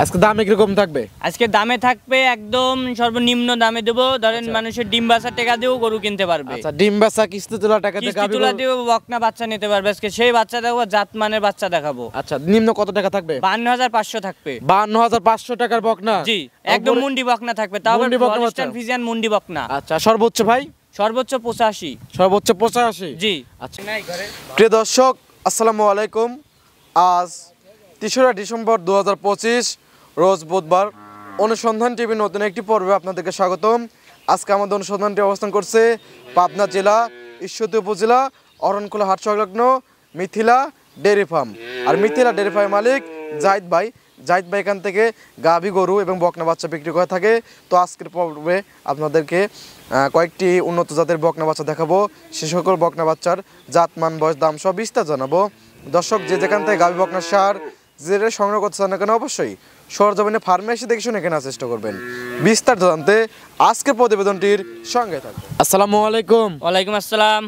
আজকে দামে কিরকম থাকবে? আজকে দামে থাকবে একদম সর্বনিম্ন দামে দেবো। ধরেন মানুষের ডিম বাচ্চা টাকা দিয়েও গরু কিনতে পারবে। আচ্ছা, ডিম বাচ্চা কিস্তি তোলা টাকা দিয়ে কিস্তি তোলা দিয়েও বকনা বাচ্চা নিতে পারবে। আজকে সেই বাচ্চা দেখাবো, জাতমানের বাচ্চা দেখাবো। আচ্ছা, নিম্ন কত টাকা থাকবে? 52,500 থাকবে। 52,500 টাকার বকনা? জি, একদম মুন্ডি বকনা থাকবে, তাও হলস্টাইন ফ্রিজিয়ান মুন্ডি বকনা। আচ্ছা, সর্বোচ্চ ভাই? সর্বোচ্চ 85। সর্বোচ্চ 85? জি। আচ্ছা, প্রিয় দর্শক আসসালামু আলাইকুম। আজ 3রা ডিসেম্বর 2025 রোজ বুধবার। অনুসন্ধান টিভি নতুন একটি পর্বে আপনাদেরকে স্বাগতম। আজকে আমাদের অনুসন্ধানটি অবস্থান করছে পাবনা জেলা ঈশ্বরদী উপজেলা অরণখোলা হাট সংলগ্ন মিথিলা ডেয়ারি ফার্ম। আর মিথিলা ডেয়ারি ফার্মের মালিক জাহিদ ভাই এখান থেকে গাভী গরু এবং বকনা বাচ্চা বিক্রি করে থাকে। তো আজকের পর্বে আপনাদেরকে কয়েকটি উন্নত জাতের বকনা বাচ্চা দেখাবো। সে সকল বকনা বাচ্চার জাতমান, বয়স, দাম সব বিস্তার জানাবো। দর্শক যে যেখান থেকে গাভী বকনার সার যে সংগ্রহ করতে চান না কেন অবশ্যই সরজমিনে ফার্মে এসে দেখে শুনে কেনার চেষ্টা করবেন। বিস্তারিত জানতে আজকের প্রতিবেদনটির সঙ্গে থাকবেন। আসসালামু আলাইকুম। ওয়ালাইকুম আসসালাম।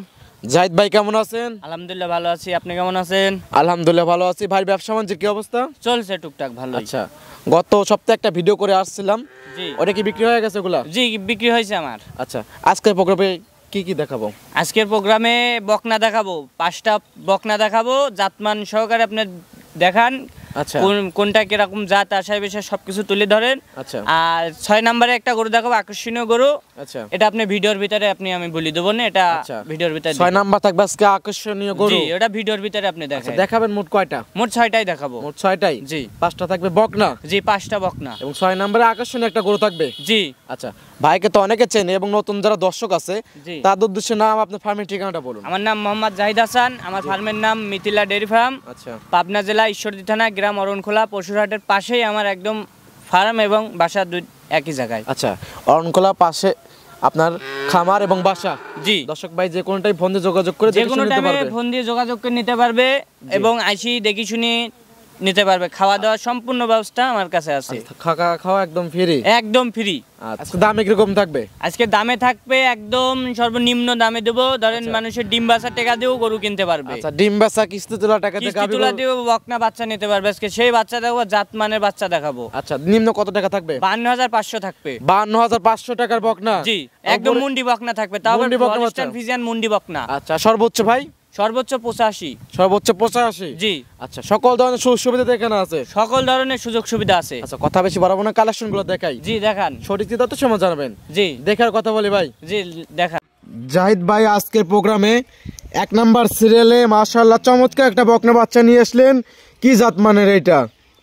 জাহিদ ভাই কেমন আছেন? আলহামদুলিল্লাহ ভালো আছি, আপনি কেমন আছেন? আলহামদুলিল্লাহ ভালো আছি। ভাই ব্যবসা বাণিজ্যের কি অবস্থা? চলছে টুকটাক ভালো। আচ্ছা, গত সপ্তাহে একটা ভিডিও করে আসছিলাম, জি ওটা কি বিক্রি হয়ে গেছে ওগুলা? জি বিক্রি হয়েছে আমার। আচ্ছা, আজকের প্রোগ্রামে কি কি দেখাবো? আজকের প্রোগ্রামে বকনা দেখাবো, 5টা বকনা দেখাবো, জাতমান সহকারে আপনি দেখান। আচ্ছা, কোনটা কিরকম জাত আশায় বিষয়ে সবকিছু তুলে ধরেন। আচ্ছা, আর 6 নম্বরে একটা গরু দেখাবো, আকর্ষণীয় গরু। আচ্ছা, এটা আপনি ভিডিওর ভিতরে আমি বলি দেবো না, এটা ভিডিওর ভিতরে 6 নাম্বার থাকবে আজকে আকর্ষণীয় গরু। জি, এটা ভিডিওর ভিতরে আপনি দেখাবেন। মোট কয়টা? মোট 6টাই দেখাবো। মোট 6টাই? জি। 5টা থাকবে বকনা? জি, 5টা বকনা এবং 6 নম্বরে আকর্ষণীয় একটা গরু থাকবে? জি। আচ্ছা, ভাইকে তো অনেকে চেনে এবং নতুন যারা দর্শক আছে তাদের উদ্দেশ্যে নাম, আপনার ফার্মের ঠিকানাটা বলুন। আমার নাম মোহাম্মদ জাহিদ হাসান, আমার ফার্মের নাম মিথিলা ডেয়ারি ফার্ম। আচ্ছা, পাবনা জেলা ঈশ্বরদী থানা, গ্রাম অরণখোলা, পশুরহাটের পাশেই আমার একদম ফার্ম এবং বাসা দুই একই জায়গায়। আচ্ছা, অরণখোলা পাশে আপনার খামার এবং বাসা? জি। দর্শক ভাই যে কোনো টাইম ফোন দিয়ে যোগাযোগ করে যে কোনো টাইমে ফোন দিয়ে যোগাযোগ করে নিতে পারবে এবং আইসি দেখি শুনি নিতে পারবে। খাওয়া দাওয়া সম্পূর্ণ ব্যবস্থা আমার কাছে আছে। খাওয়া একদম ফ্রি? একদম ফ্রি। আজকে দামে কিরকম থাকবে? আজকে দামে থাকবে একদম সর্বনিম্ন দামে দেবো। ধরেন মানুষের ডিম বাচ্চা টাকা দিয়েও গরু কিনতে পারবে। আচ্ছা, ডিম বাচ্চা কিস্তি তোলা টাকা দিয়ে কিস্তি তোলা দিয়েও বকনা বাচ্চা নিতে পারবে। আজকে সেই বাচ্চা দেখাবো, জাতমানের বাচ্চা দেখাবো। আচ্ছা, নিম্ন কত টাকা থাকবে? 52,500 থাকবে। 52,500 টাকার বকনা? জি, একদম মুন্ডি বকনা থাকবে, তাও হলস্টাইন ফ্রিজিয়ান মুন্ডি বকনা। আচ্ছা, সর্বোচ্চ ভাই? সর্বোচ্চ 85। সর্বোচ্চ 85? জি। আচ্ছা, সকল ধরনের সুযোগ সুবিধা এখানে আছে? সকল ধরনের সুযোগ সুবিধা আছে। আচ্ছা, কথা বেশি বাড়াবো না, কালেকশন গুলো দেখাই। জি দেখান। সঠিক তথ্য সময় জানাবেন। জি, দেখার কথা বলি ভাই। জি দেখান। জাহিদ ভাই আজকের প্রোগ্রামে 1 নাম্বার সিরিয়ালে মাশাআল্লাহ চমৎকার একটা বকনা বাচ্চা নিয়ে আসলেন। কি জাত মানের এটা?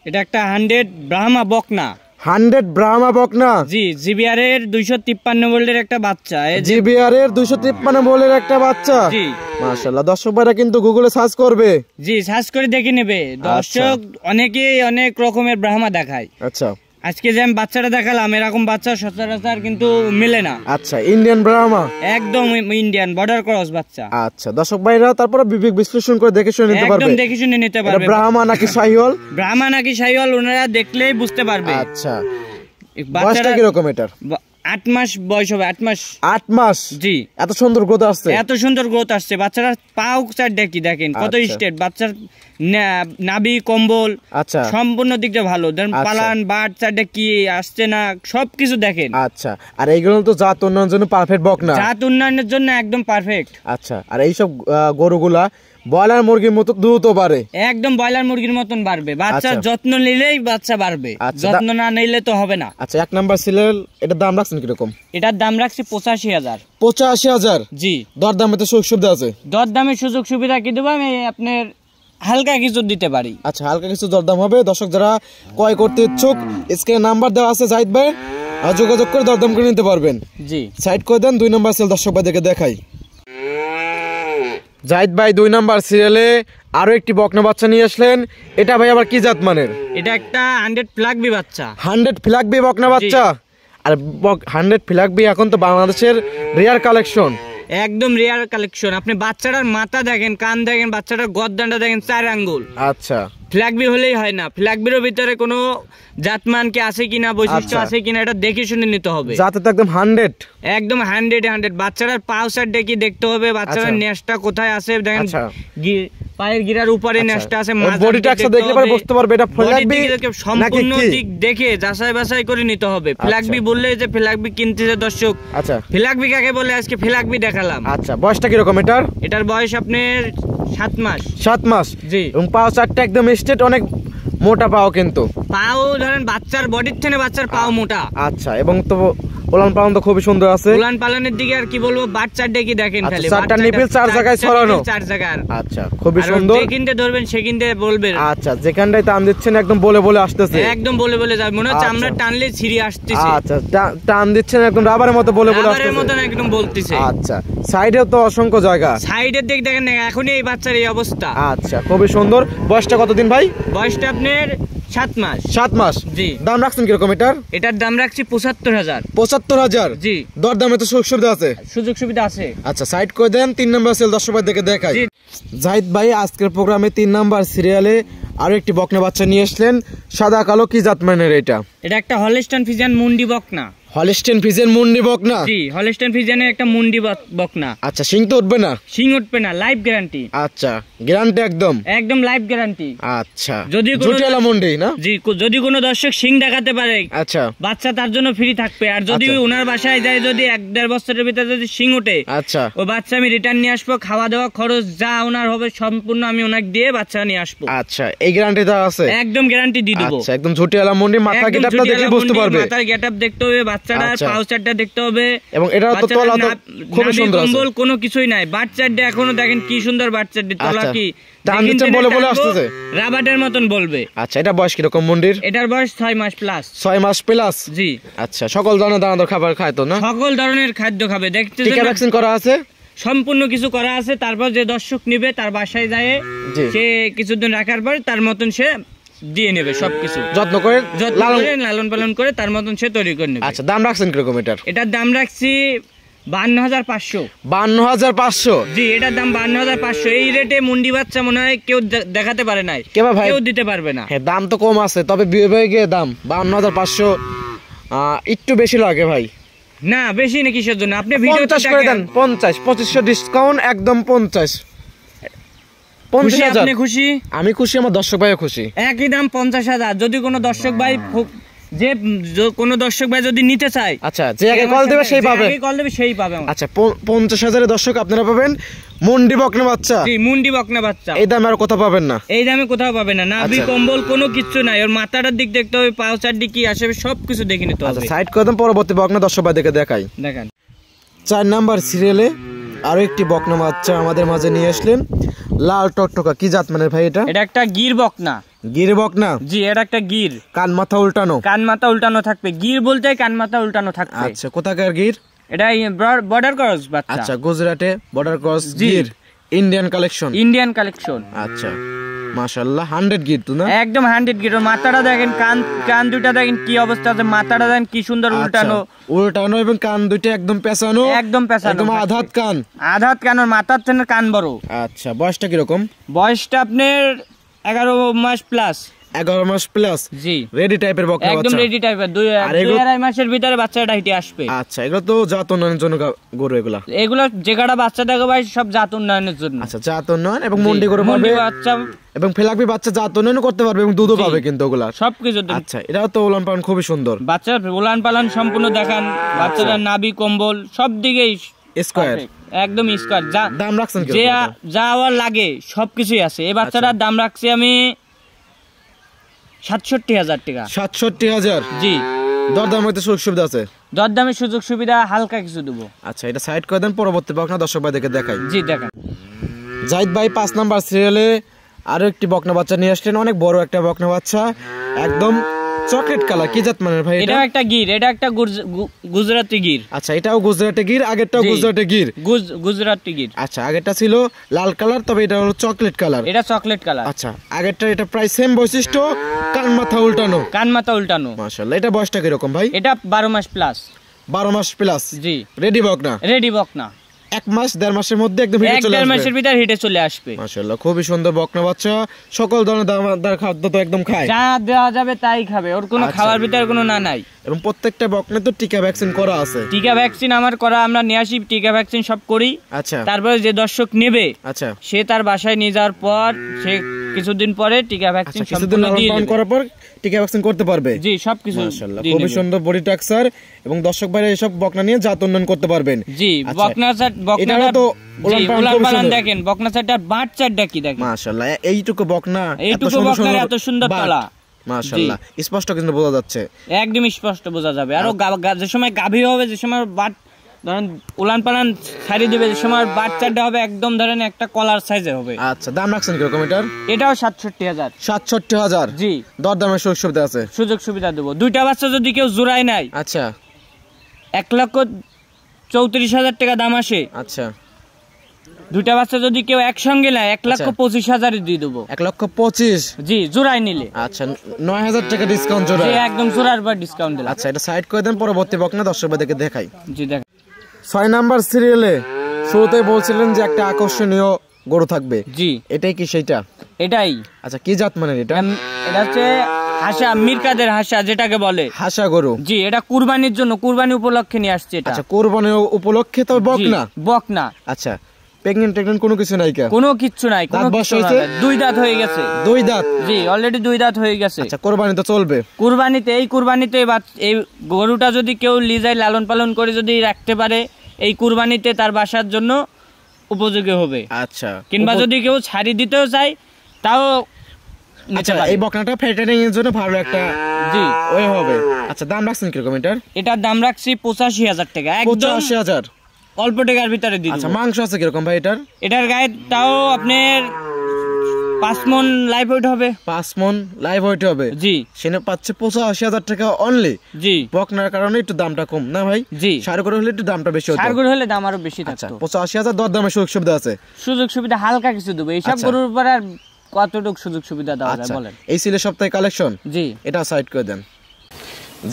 এটা একটা 100 ব্রাহ্মা বকনা। 100 ব্রাহ্মা বকনা? জি, জিবিআর এর 253 ভোল্টের একটা বাচ্চা। জিবিআর এর 253 ভোল্টের একটা বাচ্চা? জি। মাশাআল্লাহ, দর্শক ভাইরা কিন্তু গুগলে সার্চ করবে। জি, সার্চ করে দেখে নেবে। দর্শক অনেকেই অনেক রকমের ব্রাহ্মা দেখায়। আচ্ছা, আজকে যে আমি বাচ্চাটা দেখালাম, এরকম বাচ্চা সচরাচর কিন্তু মেলে না। আচ্ছা, ইন্ডিয়ান ব্রাহ্মা? একদম ইন্ডিয়ান বর্ডার ক্রস বাচ্চা। আচ্ছা, দর্শক ভাইরা তারপরে বিবেক বিশ্লেষণ করে দেখে শুনে নিতে পারবে। একদম দেখে শুনে নিতে পারবে। ব্রাহ্মা নাকি শাহিওয়াল? ব্রাহ্মা নাকি শাহিওয়াল ওনারা দেখলেই বুঝতে পারবে। আচ্ছা, বাচ্চাটা কি রকম এটার? 8 মাস বয়স হবে। 8 মাস? 8 মাস? জি। এত সুন্দর গ্রোথ আসছে? এত সুন্দর গ্রোথ আসছে। বাচ্চারা পাও চার দেখি দেখেন কত স্টেট। বাচ্চার নাভি কম্বল আচ্ছা সম্পূর্ণ দিকটা ভালো। ধরেন পালান বাট চারটা কি আসছে না সবকিছু দেখেন। আচ্ছা, আর এইগুলো তো জাত উন্নয়নের জন্য পারফেক্ট বকনা? জাত উন্নয়নের জন্য একদম পারফেক্ট। আচ্ছা, আর এইসব গরুগুলা ব্রয়লার মুরগির মতো দ্রুত বাড়ে? একদম ব্রয়লার মুরগির মতন বাড়বে। বাচ্চার যত্ন নিলেই বাচ্চা বাড়বে, যত্ন না নিলে তো হবে না। আচ্ছা, 1 নাম্বার সিরিয়াল এটার দাম রাখছেন কিরকম? এটার দাম রাখছি 85,000। 85,000? জি। দরদামে তো সুযোগ সুবিধা আছে? দরদামের সুযোগ সুবিধা কি দেবো আমি আপনার হালকা কিছু দিতে পারি। আচ্ছা, হালকা কিছু দরদাম হবে। দর্শক যারা ক্রয় করতে ইচ্ছুক স্ক্রিনে নাম্বার দেওয়া আছে জাহিদ ভাই, যোগাযোগ করে দরদাম করে নিতে পারবেন। জি, সাইড করে দেন। 2 নাম্বার সিরিয়াল দর্শক ভাইদেরকে দেখাই। জাহিদ ভাই 2 নাম্বার সিরিয়ালে আরো একটি বকনা বাচ্চা নিয়ে আসলেন। এটা ভাই আবার কি জাত মানের? এটা একটা 100 ফ্ল্যাগবি বাচ্চা। 100 ফ্ল্যাগবি বকনা বাচ্চা? আর 100 ফ্ল্যাগবি এখন তো বাংলাদেশের রেয়ার কালেকশন। একদম রেয়ার কালেকশন। আপনি বাচ্চাটার মাথা দেখেন, কান দেখেন, বাচ্চাটার গর্দানটা দেখেন 4 আঙ্গুল। আচ্ছা, ফ্ল্যাগবি হলেই হয় না, ফ্ল্যাগবির ভিতরে কোনো জাতমান কি আছে কিনা, বৈশিষ্ট্য আছে কিনা এটা দেখে শুনে নিতে হবে। জাতে তো একদম 100? একদম 100। বাচ্চাটার পাউসার ডেকি দেখতে হবে, বাচ্চাটার নেশটা কোথায় আছে দেখেন, পায়ের গিরার উপরে নেস্ট আছে, বডিটা একসাথে দেখলে পরে বুঝতে পারবে এটা ফ্ল্যাগবি সম্পূর্ণ দিক দেখে যাচাই বাছাই করে নিতে হবে। ফ্ল্যাগবি বললে যে ফ্ল্যাগবি কিনতেছে দর্শক, আচ্ছা ফ্ল্যাগবি কাকে বলে আজকে ফ্ল্যাগবি দেখালাম। আচ্ছা বয়সটা কি রকম এটার বয়স আপনার 7 মাস। 7 মাস জি। এবং পাও চারটা একদম স্ট্রেট, অনেক মোটা পাও, কিন্তু পাও ধরেন বাচ্চার বডির থেকে বাচ্চার পাও মোটা। আচ্ছা, এবং তো উলান পালন তো খুবই সুন্দর আছে। উলান পালনের দিকে আর কি বলবো, বাচ্চাটা কি দেখেন খালি চারটা নিপিল 4 জায়গায় ছড়ানো, 4 জায়গায়। আচ্ছা খুবই সুন্দর। যেখানটা ধরবেন সেখানটা বলবেন। আচ্ছা যেখানটাই টান দিচ্ছেন একদম বলে বলে আসতেছে, একদম বলে বলে যাবে, মনে হচ্ছে আমরা টানলে ছিঁড়ে আসতেছে। আচ্ছা টান দিচ্ছেন একদম রাবারের মতো বলে বলে আসতেছে, রাবারের মতো একদম বলতেছে। আচ্ছা সাইডেও তো অসংখ্য জায়গা, সাইডের দিক দেখেন না, এখনই এই বাচ্চার এই অবস্থা। আচ্ছা খুবই সুন্দর। বয়সটা কতদিন ভাই? বয়সটা আপনার 7 মাস। 7 মাস জি। দাম রাখছেন কি রকম এটার দাম রাখছি 75,000। 75,000 জি। দরদামে তো সুযোগ সুবিধা আছে? সুযোগ সুবিধা আছে। আচ্ছা সাইড করে দেন। 3 নম্বর সেল দর্শক ভাই দেখে দেখাই। জাহিদ ভাই আজকের প্রোগ্রামে 3 নাম্বার সিরিয়ালে আরো একটি বকনা বাচ্চা নিয়ে আসলেন, সাদা কালো, কি জাত মানের এটা? এটা একটা হলস্টাইন ফ্রিজিয়ান মুন্ডি বকনা। হলস্টাইন ফ্রিজিয়ান মুন্ডি বকনা? জি, হলস্টাইন ফ্রিজিয়ানের একটা মুন্ডি বকনা। আচ্ছা শিং তো উঠবে না? শিং উঠবে না, লাইভ গ্যারান্টি। আচ্ছা গ্যারান্টি একদম লাইভ গ্যারান্টি। আচ্ছা যদি জুটিয়ালা মুন্ডি না? জি, যদি কোনো দর্শক শিং দেখাতে পারে, আচ্ছা বাচ্চা তার জন্য ফ্রি থাকবে। আর যদি ওনার বাসায় যায়, যদি 1-1.5 বছরের ভিতরে যদি শিং ওঠে, আচ্ছা ও বাচ্চা আমি রিটার্ন নিয়ে আসবো, খাওয়া দাওয়া খরচ যা ওনার হবে সম্পূর্ণ আমি ওনাকে দিয়ে বাচ্চা নিয়ে আসবো। আচ্ছা এই গ্যারান্টি তো আছে? একদম গ্যারান্টি দিয়ে দেব। আচ্ছা একদম জুটিয়ালা মুন্ডি, মাথা গেটআপটা দেখে বুঝতে পারবে, মাথার গেটআপ দেখতে হবে, বাচ্চাটার পাউচারটা দেখতে হবে, এবং এটা তো তলা তো খুব সুন্দর আছে, কম্বল কোনো কিছুই নাই। বাচ্চাটা এখনো দেখেন কি সুন্দর, বাচ্চাটা তলা কি টান দিচ্ছে বলে বলে আসতেছে, রাবারের মতন বলবে। আচ্ছা এটা বয়স কি রকম মুন্ডির? এটার বয়স 6 মাস প্লাস। 6 মাস প্লাস জি। আচ্ছা সকল ধরনের দানাদার খাবার খায় তো না? সকল ধরনের খাদ্য খাবে। দেখতে টিকা ভ্যাকসিন করা আছে? সম্পূর্ণ কিছু করা আছে। তারপর যে দর্শক নিবে তার বাসায় যায়, সে কিছুদিন রাখার পর তার মতন সে দিয়ে নেবে, সবকিছু যত্ন করে লালন পালন করে তার মতন সে তৈরি করে নেবে। আচ্ছা দাম রাখছেন কিরকম এটার দাম রাখছি 52,500। 52,500? জি, এটার দাম 52,500। এই রেটে মুন্ডি বাচ্চা মনে হয় কেউ দেখাতে পারে নাই, কেউ দিতে পারবে না। হ্যাঁ দাম তো কম আছে, তবে বিভাগে দাম 52,500 একটু বেশি লাগে ভাই। না বেশি না, কিসের জন্য? আপনি ভিডিও 50 করে দেন, 50-2500 ডিসকাউন্ট, একদম 50। আপনি খুশি, আমি খুশি, আমার দর্শক ভাইও খুশি। একই দাম 50,000। যদি কোনো দর্শক ভাই যদি নিতে চায়, আচ্ছা যে আগে কল দেবে সেই পাবে। আচ্ছা 50,000 এর দর্শক আপনারা পাবেন মুন্ডি বকনা বাচ্চা। জি, মুন্ডি বকনা বাচ্চা। এই দামে আর কোথাও পাবেন না, এই দামে কোথাও পাবেন না। নাভি কম্বল কোনো কিছু নাই, ওর মাথাটার দিক দেখতে হবে, পাউচার দিক কি আসবে সবকিছু দেখে নিতে হবে। আচ্ছা সাইড করে দেন, পরবর্তী বকনা দর্শক ভাই দেখাই। দেখেন 4 নাম্বার সিরিয়ালে আরো একটি বকনা বাচ্চা আমাদের মাঝে নিয়ে আসলেন, লাল টকটকা, কি জাত মানের ভাই এটা? এটা একটা গির বকনা। গির বকনা? জি, এটা একটা গির। কান মাথা উল্টানো থাকবে। গির বলতে কান মাথা উল্টানো থাকবে। আচ্ছা কোথাকার গির? এটা বর্ডার ক্রস বাচ্চা। আচ্ছা গুজরাটে border cross Gir, Indian collection. আচ্ছা মাশাআল্লাহ 100 গির তো না? একদম 100 গির। মাথাটা দেখেন, কান দুটো দেখেন কি অবস্থা আছে, মাথাটা দেখেন কি সুন্দর উল্টানো, এবং কান দুটো একদম পেছানো, একদম আধাত কান, ওর মাথার থেকে কান বড়। আচ্ছা বয়সটা কি রকম? বয়সটা আপনার 11 মাস প্লাস। 11 মাস প্লাস। জি, রেডি টাইপের বকনা বাচ্চা, একদম রেডি টাইপের। 2-2.5 মাসের ভিতরে বাচ্চাটা হিটে আসবে। আচ্ছা এগুলো তো জাত উন্নয়নের জন্য গরু, এগুলো যে কটা বাচ্চা দেখো ভাই সব জাত উন্নয়নের জন্য। আচ্ছা জাত উন্নয়ন এবং মুন্ডি গরু পাবে, বাচ্চা এবং ফ্ল্যাগবি বাচ্চা জাত উন্নয়ন করতে পারবে এবং দুধও পাবে কিন্তু ওগুলা সবকিছু। আচ্ছা এটাও তো উলান পালন খুবই সুন্দর, বাচ্চার উলান পালন সম্পূর্ণ দেখান, বাচ্চাদের নাভি কম্বল সব দিকেই স্কয়ার, একদম স্কয়ার। দাম রাখছেন কি? যা আর লাগে সবকিছুই আছে। এই বাচ্চাটার দাম রাখছি আমি 67,000 টাকা। 67,000? জি। দরদাম হইতে সুযোগ সুবিধা আছে? দরদামের সুযোগ সুবিধা হালকা কিছু দেবো। আচ্ছা এটা সাইড করে দেন, পরবর্তী বকনা দর্শক ভাই দেখাই। জি দেখান। জাহিদ ভাই 5 নাম্বার সিরিয়ালে আরো একটি বকনা বাচ্চা নিয়ে আসলেন, অনেক বড় একটা বকনা বাচ্চা, একদম চকলেট কালার, কি জাত মানের ভাই এটা? এটা একটা গির, এটা একটা গুজরাটি গির। আচ্ছা এটাও গুজরাটি গির, আগেরটাও গুজরাটি গির? গুজরাটি গির। আচ্ছা আগেরটা ছিল লাল কালার, তবে এটা হলো চকলেট কালার। এটা চকলেট কালার। আচ্ছা আগেরটা এটা প্রায় সেম বৈশিষ্ট্য, কান মাথা উল্টানো। মাশাআল্লাহ। এটা বয়সটা কি রকম ভাই? এটা 12 মাস প্লাস। 12 মাস প্লাস? জি। রেডি বকনা? 1 মাস 1.5 মাসের মধ্যে একদম হিটে চলে আসবে। 1-1.5 মাসের ভিতর হিটে চলে আসবে। মাশাআল্লাহ, খুবই সুন্দর বকনা বাচ্চা। সকল ধরনের দানাদার খাদ্য তো একদম খায়, যা দেওয়া যাবে তাই খাবে, ওর কোনো খাওয়ার ভিতরে কোনো না নাই। এবং প্রত্যেকটা বকনা তো টিকা ভ্যাকসিন করা আছে। টিকা ভ্যাকসিন আমার করা, আমরা নিয়ে আসি, টিকা ভ্যাকসিন সব করি। আচ্ছা, তারপরে যে দর্শক নেবে আচ্ছা, সে তার বাসায় নিয়ে যাওয়ার পর সে কিছুদিন পরে টিকা ভ্যাকসিন কিছুদিন লালন করার পর টিকা ভ্যাকসিন করতে পারবে। জি, সবকিছু। মাশাআল্লাহ, খুবই সুন্দর বডি স্ট্রাকচার, এবং দর্শক ভাইরা এইসব বকনা নিয়ে জাত উন্নয়ন করতে পারবেন। জি, বকনা সেট, বকনাটা তো উলান পালান দেখেন, বকনা সেটটার বাট চারটা কি দেখেন। মাশাআল্লাহ, এইটুকু বকনা, এইটুকু বকনার এত সুন্দর তলা, মাশাআল্লাহ, স্পষ্ট কিন্তু বোঝা যাচ্ছে, একদম স্পষ্ট বোঝা যাবে। আর যে সময় গাভী হবে, যে সময় বাট ধরেন উলান পালান ছাড়ি দিবে, যে সময় বাট চারটা হবে একদম ধরেন একটা কলার সাইজে হবে। আচ্ছা, দাম রাখছেন কিরকম এটার? এটাও 67,000। 67,000? জি, দরদামের সুযোগ সুবিধা আছে? সুযোগ সুবিধা দেবো। দুইটা বাচ্চা যদি কেউ জোড়ায় নাই, আচ্ছা, 1,34,000 টাকা দাম আসে। আচ্ছা, দুইটা বাচ্চা যদি কেউ একসঙ্গে নেয় 1,25,000 দিয়ে দেবো। 1,25,000? জি, জোড়ায় নিলে। আচ্ছা, 9,000 টাকা ডিসকাউন্ট জোড়া? জি, একদম জোড়ার পর ডিসকাউন্ট দিলাম। আচ্ছা, এটা সাইড করে দেন, পরবর্তী বকনা দর্শক ভাইদেরকে দেখাই। জি, দেখ 6 নাম্বার সিরিয়ালে শুরুতেই বলছিলেন যে একটা আকর্ষণীয় গরু থাকবে। জি, এটাই কি সেইটা? এটাই। আচ্ছা, কি জাত মানে এটা? এটা হচ্ছে হাসা, মিরকাদের হাসা যেটাকে বলে, হাসা গরু। জি, এটা কুরবানির জন্য, কুরবানি উপলক্ষে নিয়ে আসছে এটা। আচ্ছা, কুরবানি উপলক্ষে তো বকনা? বকনা। আচ্ছা, প্রেগন্যান্ট কোনো কিছু নাই? কোনো কিচ্ছু নাই, কোনো কিছু নাই। 2 দাঁত হয়ে গেছে। 2 দাঁত? জি, অলরেডি 2 দাঁত হয়ে গেছে। আচ্ছা, কুরবানি তো চলবে? কুরবানিতে, এই কুরবানিতে এই গরুটা যদি কেউ লিজায় লালন পালন করে যদি রাখতে পারে, এই কুরবানিতে তার বাসার জন্য উপযোগী হবে। আচ্ছা, কিংবা যদি কেউ ছাড়ি দিতেও চায় তাও নিতে পারে। এই বকনাটা ফ্যাটেনিং এর জন্য ভালো একটা জি ওই হবে। আচ্ছা, দাম রাখছেন কিরকম এটার? এটার দাম রাখছি 85,000 টাকা, একদম 85,000? অল্প টাকার ভিতরে দিই। আচ্ছা, মাংস আছে কিরকম ভাই এটার? এটার গায়ে তাও আপনার 5 মণ লাইভ ওয়েট হবে। 5 মণ লাইভ ওয়েট হবে? জি, সেনে পাচ্ছে 85,000 টাকা অনলি। জি, বকনার কারণে একটু দামটা কম না ভাই? জি, ষাঁড় গরু হলে একটু দামটা বেশি হতো। ষাঁড় গরু হলে দাম আরো বেশি থাকতো। 85,000 দরদামের সুযোগ সুবিধা আছে? সুযোগ সুবিধা হালকা কিছু দেবো। এইসব গরুর উপর আর কতটুকু সুযোগ সুবিধা দেওয়া যায় বলেন? এই ছিল সপ্তাহে কালেকশন। জি, এটা সাইড করে দেন।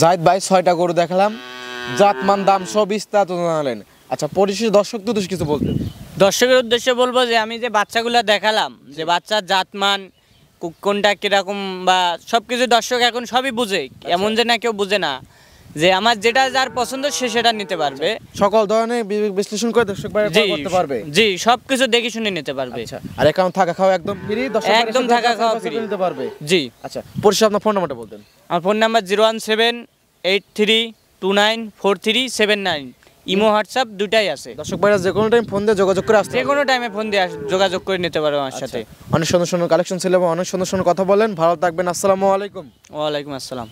জাহিদ ভাই 6টা গরু দেখালাম, জাতমান দাম সব বিস্তারিত জানালেন। আচ্ছা, পরিশেষে দর্শক তো কিছু বলতেন? দর্শকের উদ্দেশ্যে বলবো যে আমি যে বাচ্চাগুলো দেখালাম, যে বাচ্চার জাতমান কোনটা কিরকম বা সবকিছু দর্শক এখন সবই বুঝে, এমন যে না কেউ বুঝে না। যে আমার যেটা যার পছন্দ সে সেটা নিতে পারবে, সকল ধরনের বিশ্লেষণ করে দর্শক ভাই করতে পারবে। জি, সবকিছু দেখে শুনে নিতে পারবে। আচ্ছা, আর একাউন্ট থাকা খাওয়া একদম ফ্রি, দর্শক একদম থাকা খাওয়া ফ্রি নিতে পারবে। জি, আচ্ছা, পরিশেষে আপনার ফোন নাম্বারটা বলতেন? আমার ফোন নাম্বার 01783294379। ইমো হোয়াটসঅ্যাপ দুটাই আছে। দর্শক ভাইরা যে কোনো টাইম ফোন দিয়ে যোগাযোগ করে আসতে, যে কোনো টাইমে ফোন দিয়ে যোগাযোগ করে নিতে পারবে আমার সাথে। অনেক সুন্দর সুন্দর কালেকশন ছিল এবং অনেক সুন্দর সুন্দর কথা বলেন। ভালো থাকবেন, আসসালামু আলাইকুম। ওয়ালাইকুম আসসালাম।